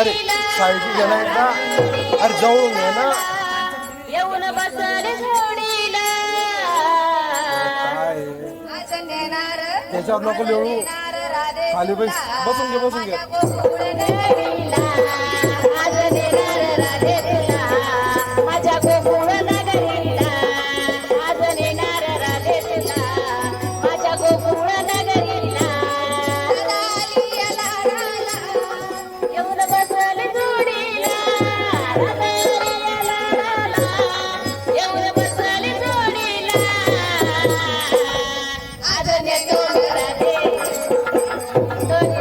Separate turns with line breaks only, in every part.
अरे साईडची घे ना एकदा. अरे जवळून घे ना.
येऊन बसल जोडीला
काय त्याच्यावर नको लिहू. खाली बसून घे बसून घे.
आज नेणार राधे तुला माझ्या गोकुळ नगरीला. आज नेणार राधे तुला माझ्या गोकुळ नगरीला. येऊन बसल जोडीला येऊन बसल जोडीला. आज नेतो राधे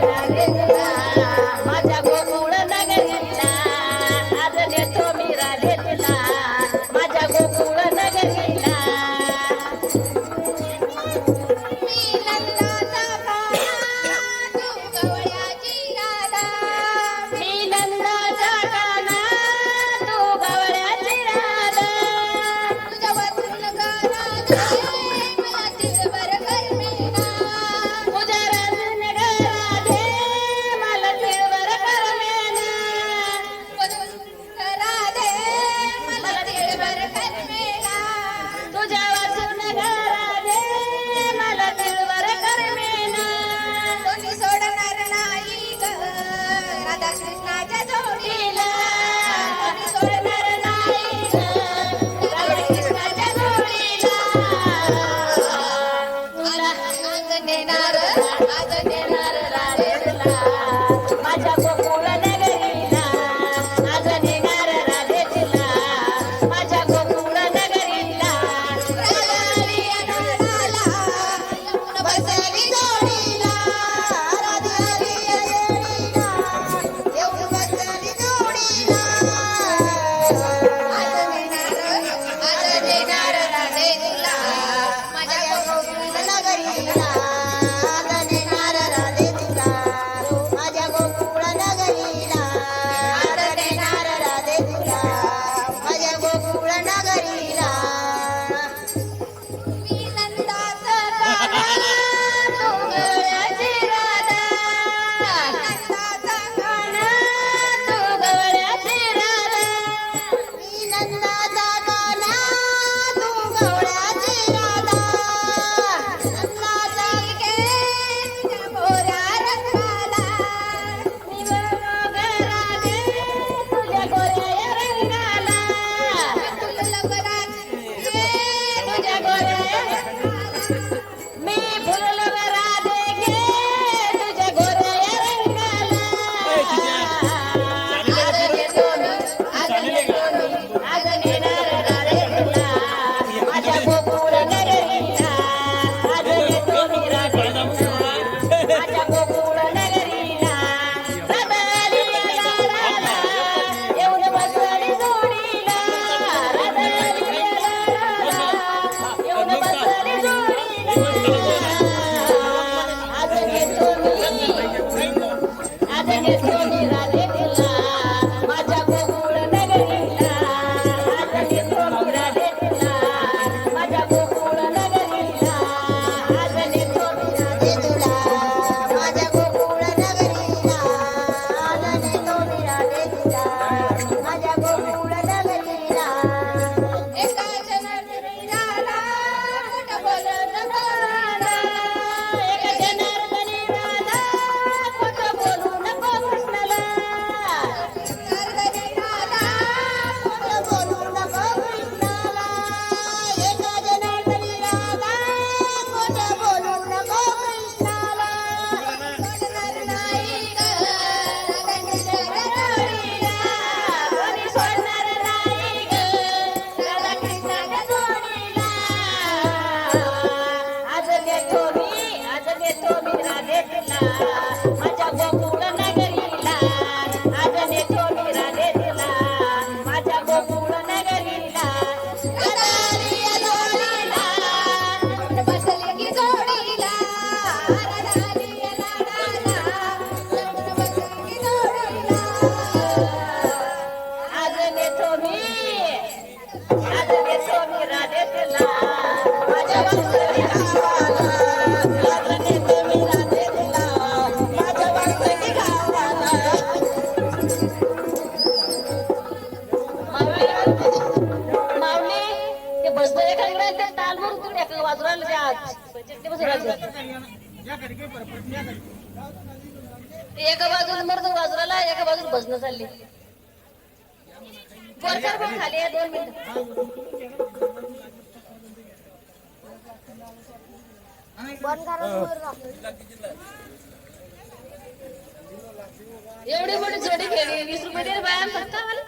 राधे तुला माझ्या गोकुळ नगरीला. आज नेतो मी राधे तुला माझ्या गोकुळ नगरीला. मी नंदाचा काना तू गवळ्याची राधा. तुझ्या रंग राधे मला तिळभर करमेना. तुझ्या वाचून राधे मला तिळभर करमेना. कोणी सोडणार नाही ग राधा कृष्णाच्या जोडीला. कोणी सोडणार नाही ग राधा कृष्णाच्या जोडीला. तुला आज नेणार राधे तुला माझ्या गोकुळ नगरीला. आज नेणार राधे तुला माझ्या गोकुळ नगरीला. राधाली अनाडाला येऊन बसली जोडीला. राधाली अनाडाला येऊन बसली जोडीला. आज नेणार राधे तुला माझ्या गोकुळ नगरीला. आज नेणार राधे तुला माझ्या गोकुळ नगरीला. आज नेणार राधे तुला माझ्या गोकुळ नगरीला. मी नंदाचा काना तू गवळ्याची राधा. नंदाचा काना तू गवळ्याची राधा. मी नंदाचा काना तू गवळ्याची राधा. नंदाचा घे तुझ्या गोऱ्या रंगाला. मी बरोबर राधे तुझ्या गोऱ्या रंगाला. तुला तुझ्या गोऱ्या मी फुललं राधे घे तुझ्या गोऱ्या रंगाला. आज नेणार राधे तुला माझ्या गोकुळ नगरीला. आज नेतो मी राधे तुला माझ्या गोकुळ नगरीला. राधाली अनाडाला येऊन बसली जोडीला. राधाली अनाडाला येऊन बसली जोडीला. आज नेतो मी राधे तुला माझ्या गोकुळ नगरीला. आज नेतो मी राधे तुला माझ्या गोकुळ नगरीला. आज नेतो मी राधे तुला माझ्या गोकुळ नगरीला. आज नेतो मी राधे तुला माझ्या गोकुळ नगरीला. एका जनार्दनी राधा खोटं बोलत राधा. एका जनार्दनी राधा खोटं बोलू नको कृष्णाला. जनार्दनी राधा खोटं बोलू नको कृष्णाला. एका जनार्दनी राधा खोटं बोलू नको कृष्णाला. सोडणार नाही ग राधा कृष्णाच्या जोडीला. कोणी सोडणार नाही ग राधा कृष्णाच्या जोडीला. आज नेतो मी राधे तुला माझ्या गोकुळ नगरीला. आज नेतो मी राधे तुला माझ्या गोकुळ नगरीला. राधाली अनाडाला येऊन बसली की जोडीला. राधाली अनाडाला येऊन बसली की जोडीला. आज नेतो मी राधे तुला माझ्या गोकुळ नगरीला. आज नेतो मी राधे एका बाजूला मर्द बाजूला एका बाजूला भजन चालली वरकर पण खाली आहे 2 मिनिट एवढी मोठी जोडी केली 20 रुपये दे बाया फक्त मला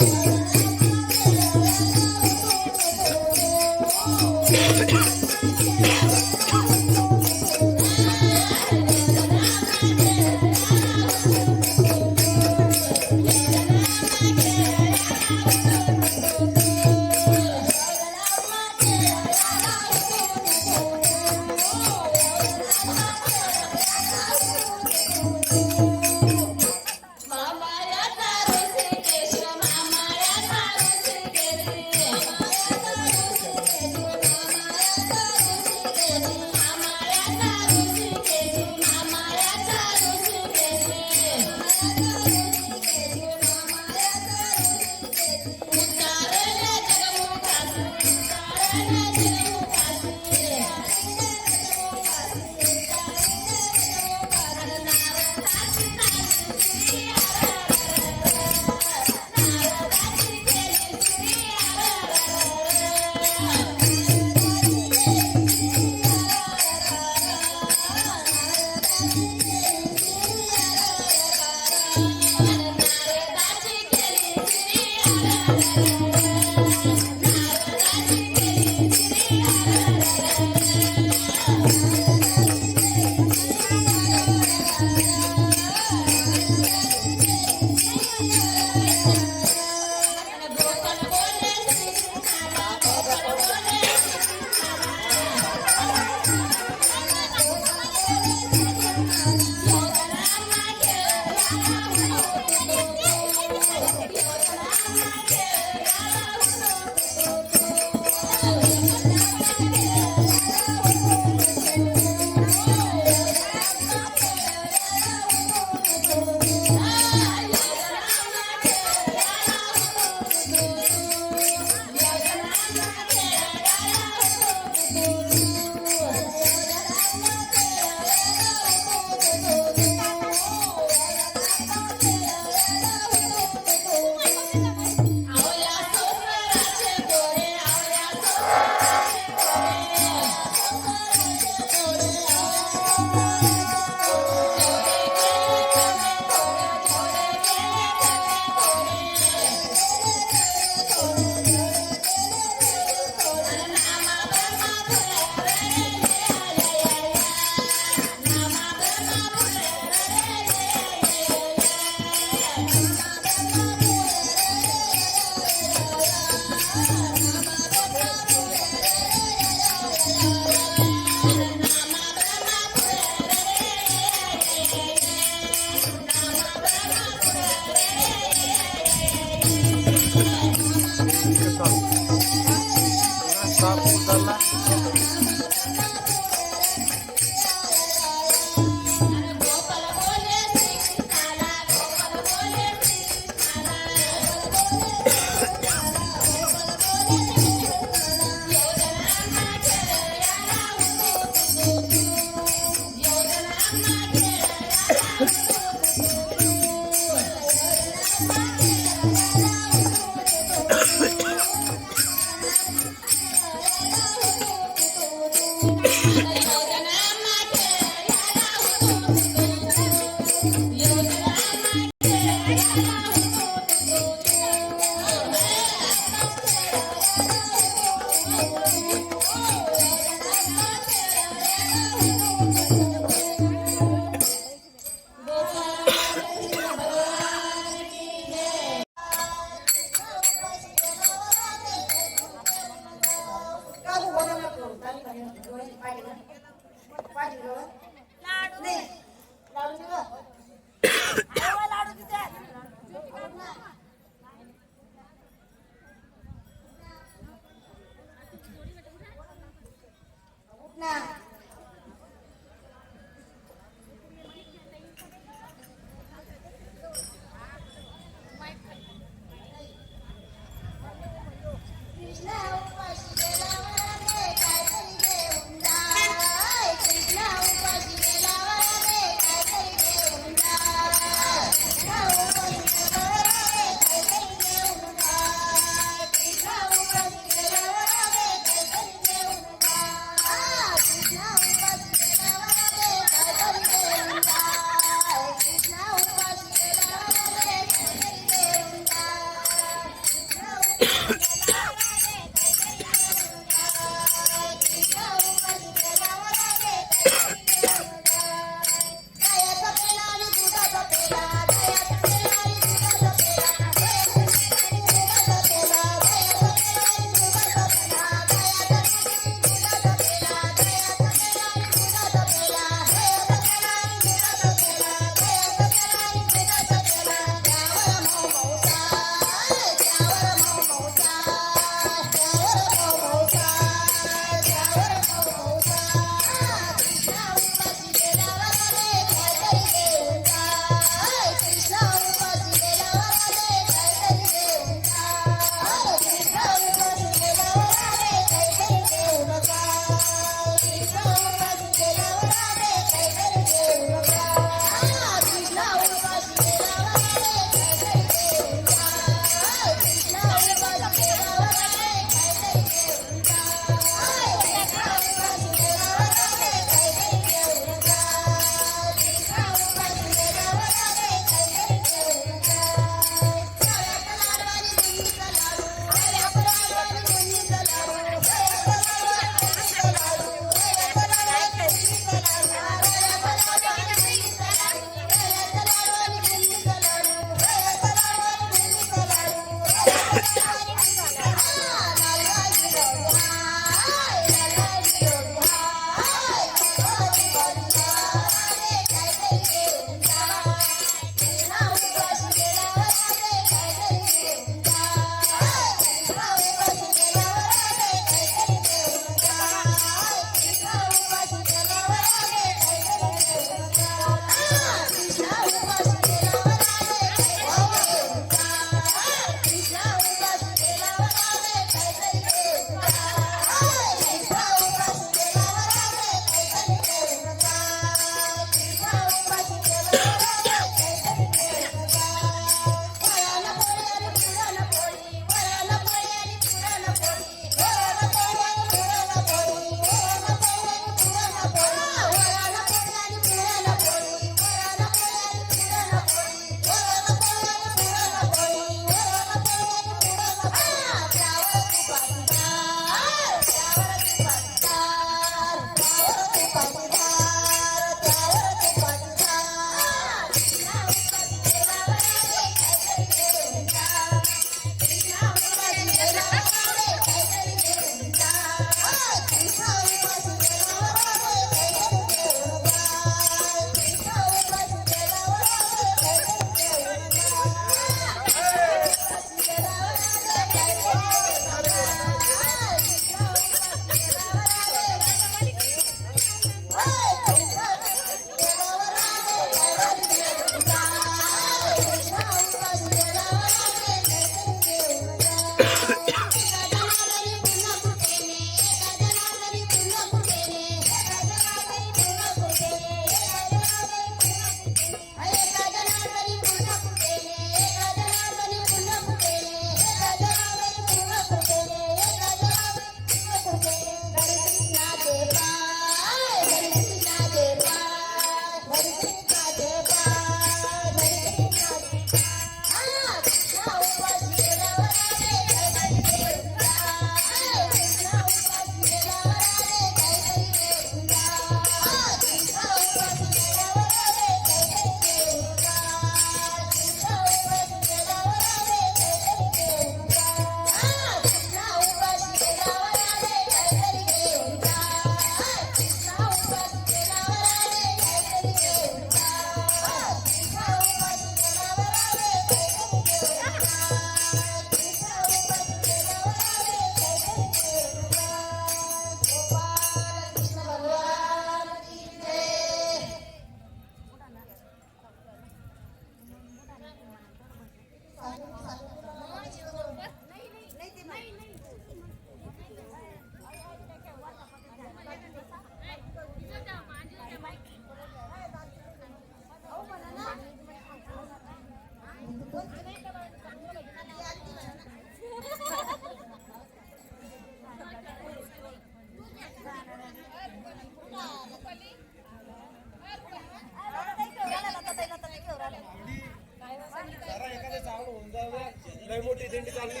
लय मोठी दिंडी चालली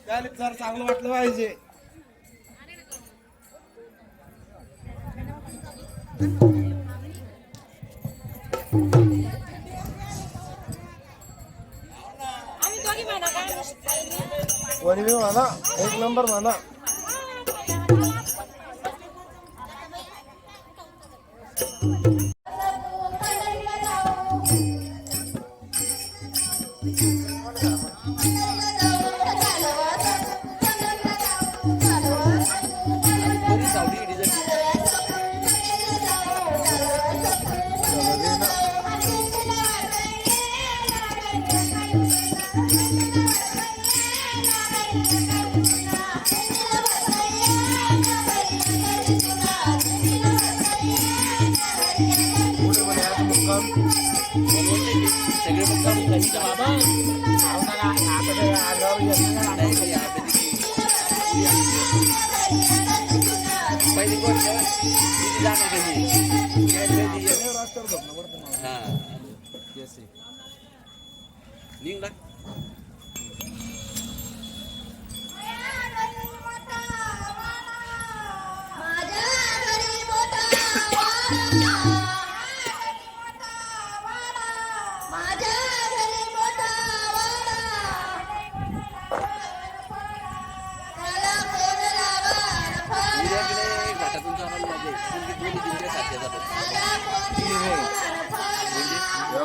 त्याला जर चांगलं वाटलं पाहिजे. वणी म्हणा, एक नंबर म्हणा.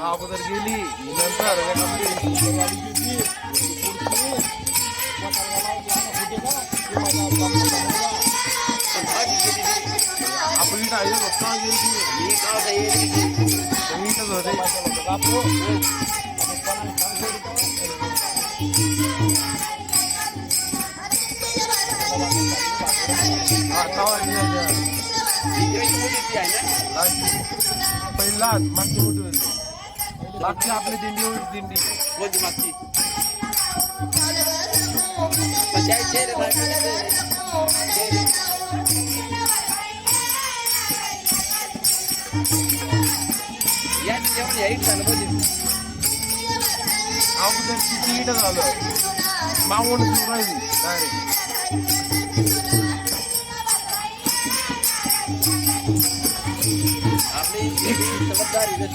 अगोदर गेली नंतर आपली टाळी बघता पहिला मागची मोठी होती. मागची आपली दिंडी होती. दिंडी कोणती मागची अगोदर किती हिट झालं मागून राहिली डायरेक्ट. आपली जबाबदारी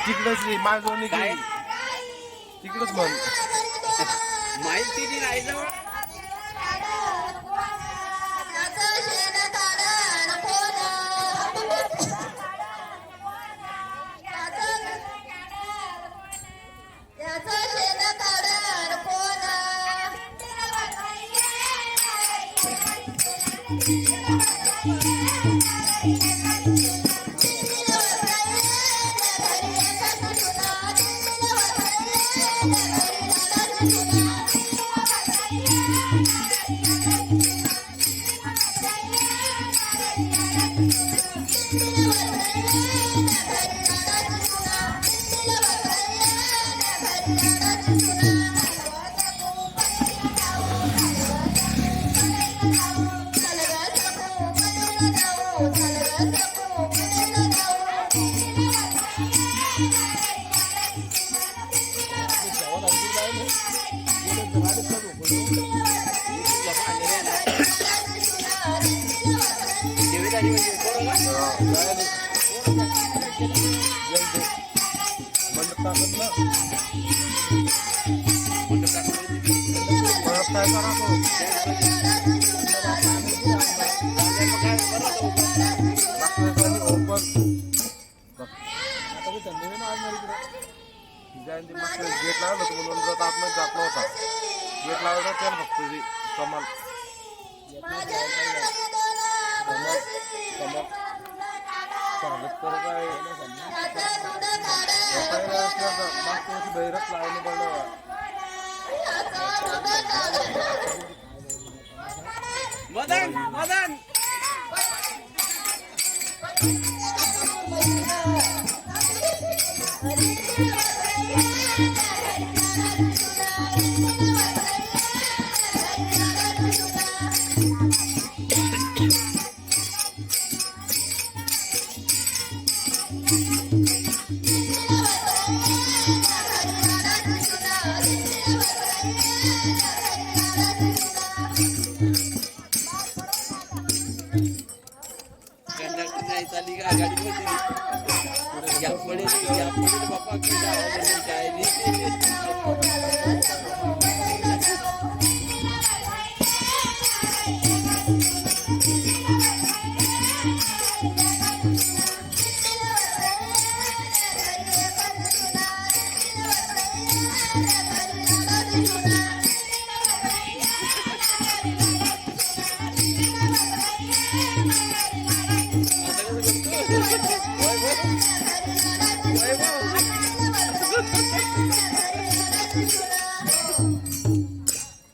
तिकडच माझी काय तिकडच म्हण माहिती नाही जवळ गेट लावलं होतं म्हणून आतमध्ये जात नव्हता. गेट लावलं त्याला फक्त कमाल स्वागत करू काय बहिरच लावलं पडलं. Madan Madan
Thank you.
Conductor नाही चालली का गाडी मध्ये या पुढे बाप्पा काय नाही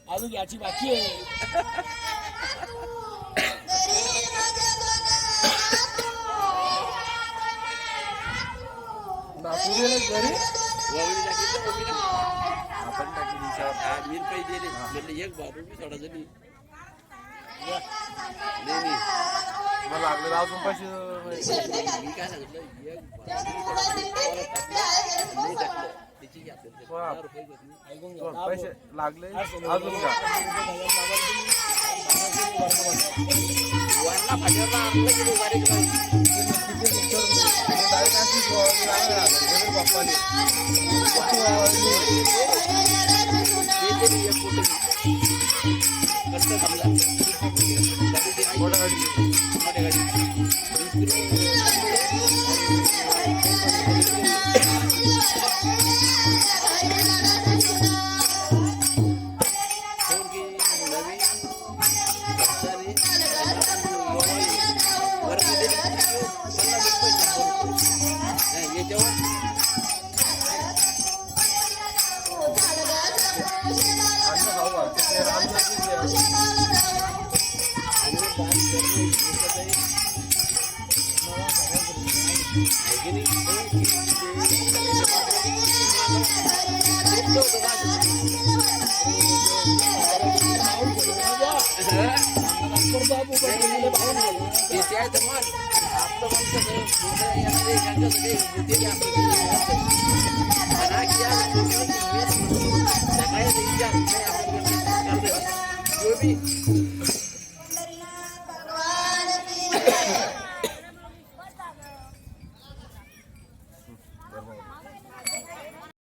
अजून याची बाकी आहे.
घरी
वावडी टाकी तर उभी ना आपण टाकी दिवसा मीर पाहिजे दिले म्हणजे एक बाबू बी सोडा झाली नाही
मला लागले अजून पैसे
मी काय सांगितलं एक बाबू नाही टाकलं त्याची घ्या रुपये घेतली
ऐकून घ्या.
पैसे लागले अजून का
वरला फाट्यावरला आपलं गेलो कार्यक्रम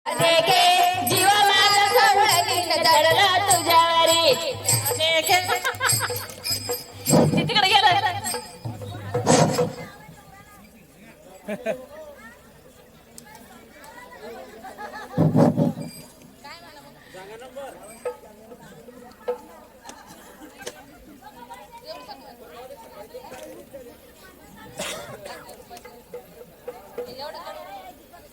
जीवा माझा सवळीन दडला तुझ्यावरी तिकडे गेलं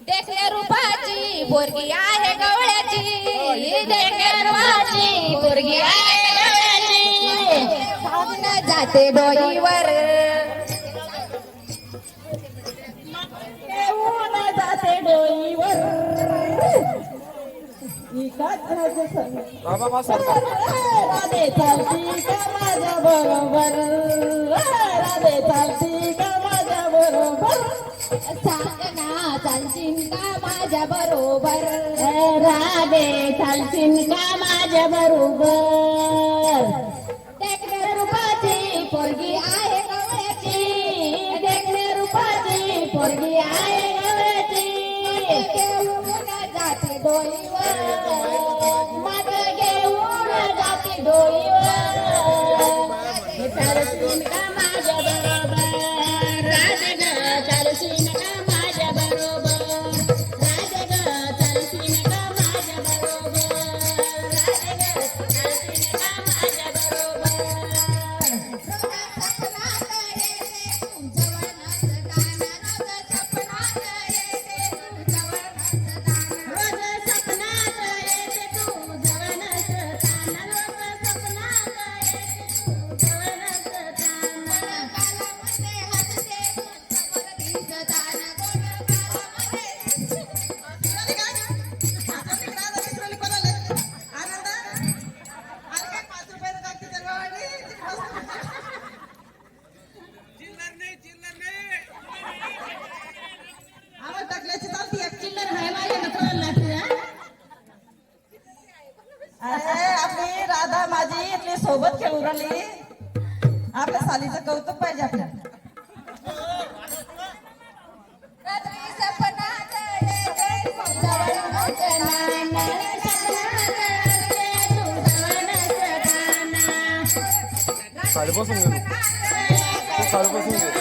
देखल्या रूपाची पोरगी आहे गवळ्याची देखल्या रूपाची पोरगी आहे गवळ्याची सावून जाते डोईवर येऊन जाते डोईवर
बाबा माझा
राधे चालती का माझ्या बरोबर राधे चालती का माझ्या बरोबर सांग ना चालशील का माझ्या बरोबर राधे चालशील का माझ्या बरोबर देखण्या रूपाची पोरगी आहे गवळ्याची देखण्या रूपाची पोरगी आहे गवळ्याची जाते डोईवर माझं घेऊन जाते डोईवर चालशील का माझ्या बरोबर राधे ग चालशील का माझ्या बरोबर राधे ग चालशील का माझ्या बरोबर राधे ग चालशील का माझ्या बरोबर
अरे आपली राधा माझी इथली सोबत खेळून राहिली. आपल्या सालीचं कौतुक पाहिजे आपल्याला.
खाली बसून घे तू खाली बसून घे.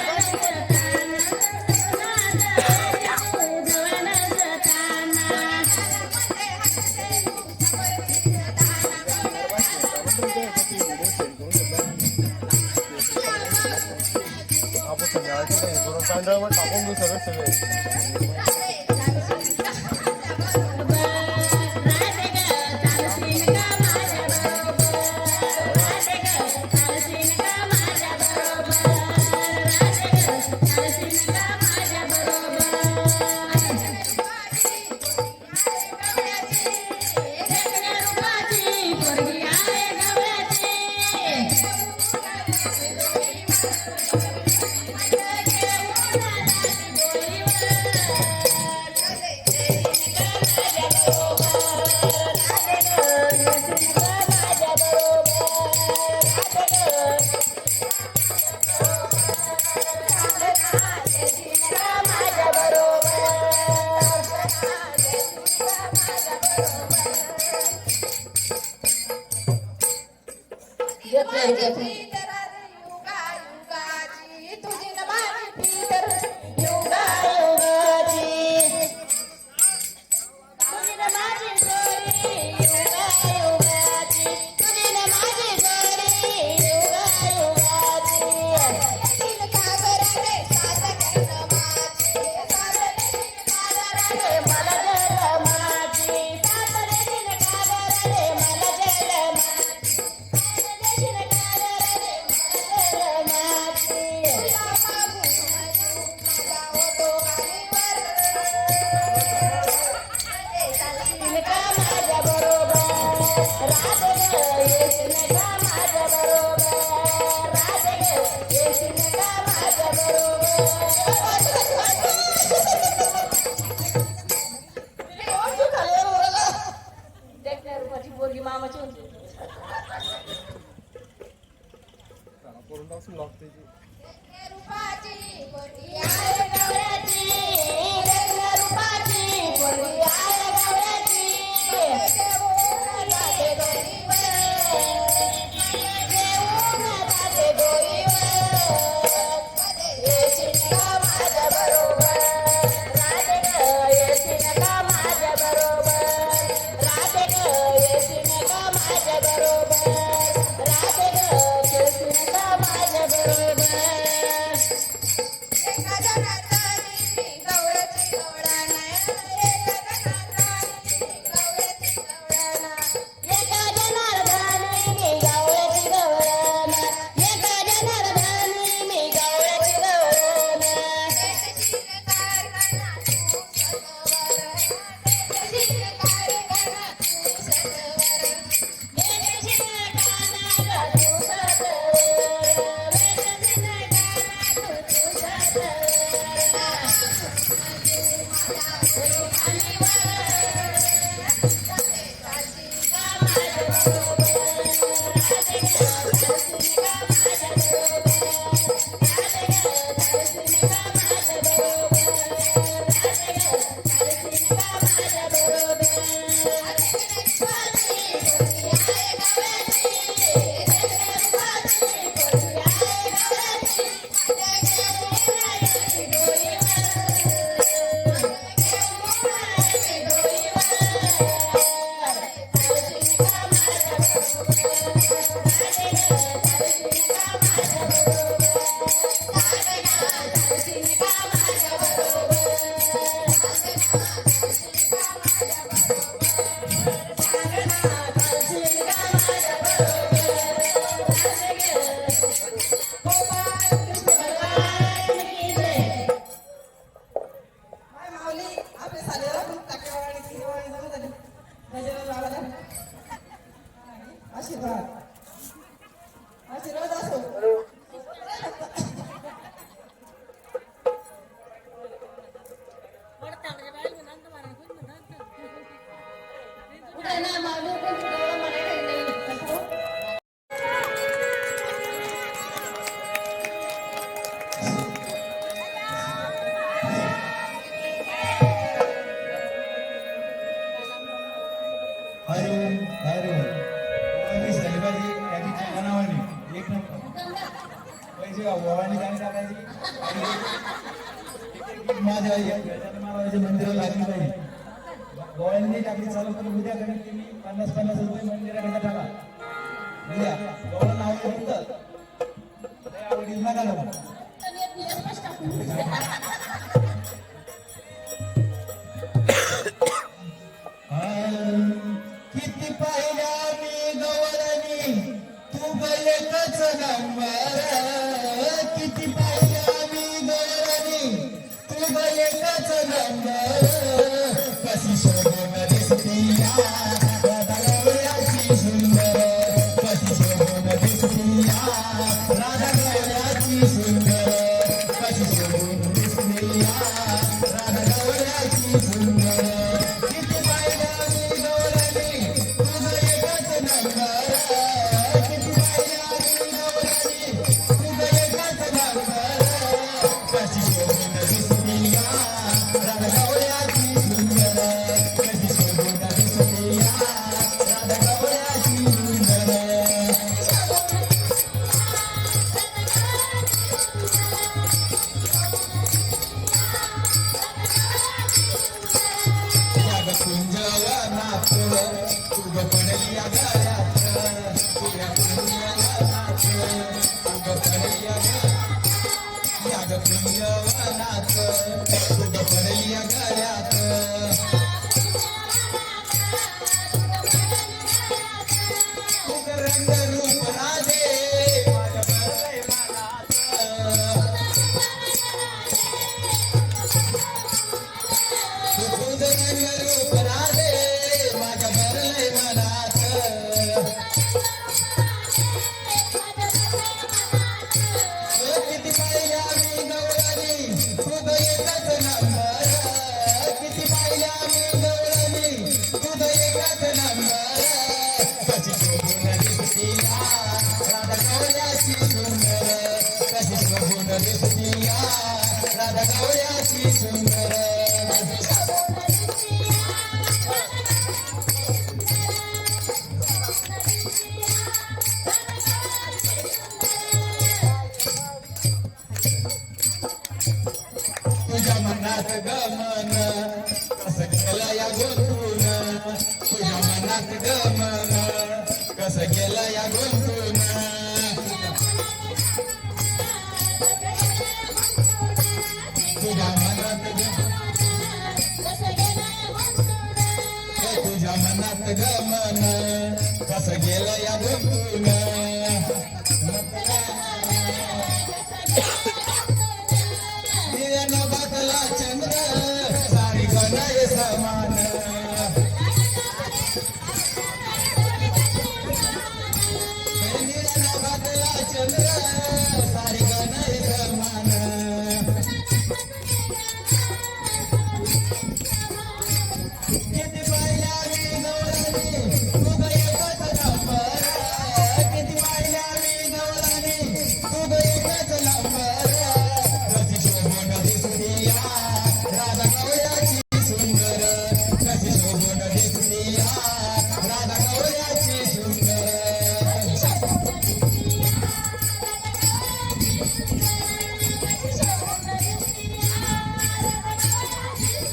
आपण संध्याकाळचं नाही थोडं पॅन्ड्राईव्हवर टाकून घेऊ सगळे.
का गोवानी गाणी टाकायची माझ्या गजानन मंदिराला लागली पाहिजे गोव्यांनी टाकली चालू तर उद्या कमीत कमी 50-50 रुपये मंदिराकडे टाका उद्या गोवा नाव फक्त आवडील नका नको किती पाहिल्या मी गवळणी तू गयकच नंबर किती पाहिल्या मी गवळणी तू गयकच नंबर कशी शोभून दिसतीया राधा गवळ्याची सुंदर कशी शोभून दिसतीया राधा गवळ्याची सुंदर कशी शोभून दिसतीया राधा गवळ्याची सुंदर किती पाहिल्या मी गवळणी तुझं एकच नंबर किती पाहिल्या मी गवळणी तुझं एकच नंबर कशी शोभून दिसतीया राधा गवळ्याची सुंदर कशी शोभून दिसतीया राधा गवळ्याची सुंदर याग कुंजवनात तुग पडलिया गळ्यात तुझ्या कुंजवनात तुग पडलिया याग कुंजवनात तुग पडलिया गळ्यात तुग रंग रूप राधे माझ्या भरलंय मनात तुझं रंग रूप राधे माझ्या भरलंय मनात किती पाहिल्या मी गवळणी तुझं एकच नंबर किती पाहिल्या मी गवळणी तुझं एकच नंबर कशी शोभून दिसतीया राधा गवळ्याची सुंदर कशी शोभून दिसतीया राधा गवळ्याची सुंदर तुझ्या मनात गमन कसं गेलं या गुंतून तुझ्या मनात गमन कसं गेलं या गुंतून तुझ्या मनात तुझ्या मनात गमन कसं गेलं या गुंतून निळ्यानं बाकला चंद्र सारी गणय समान निळ्यानं बाकला चंद्र सारी गणय समान किती पाहिल्या मी गवळणी तुझं एकच नंबर किती पाहिल्या मी गवळणी तुझं एकच नंबर कशी शोभून दिसतीया राधा गवळ्याची सुंदर कशी शोभून दिसतीया राधा गवळ्याची सुंदर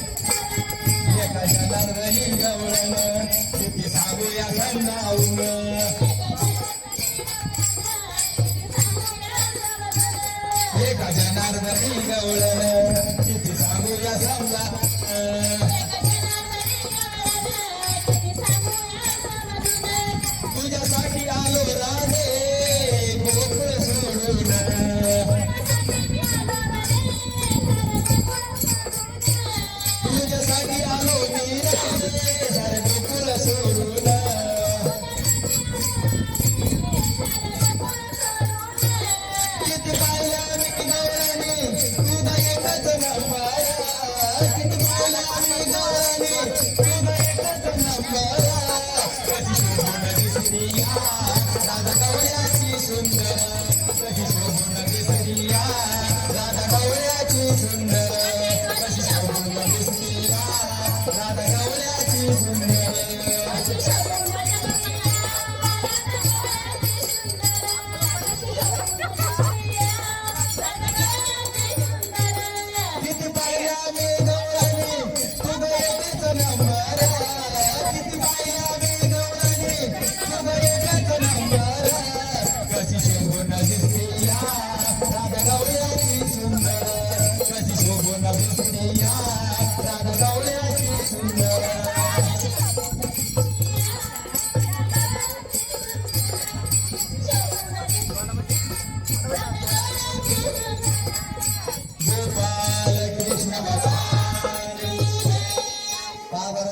एका जनार्दनी गवळण किती सांगूया समजावून एका जनार्दनी गवळण किती सांगूया समजावून तुझ्यासाठी आलो राधे गोकुळ सोडून तुझ्यासाठी आलो मी राधे सारे गोकुळ सोडून किती पाहिल्या मी गवळणी तुझा एक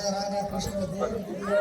राधा कृष्ण होते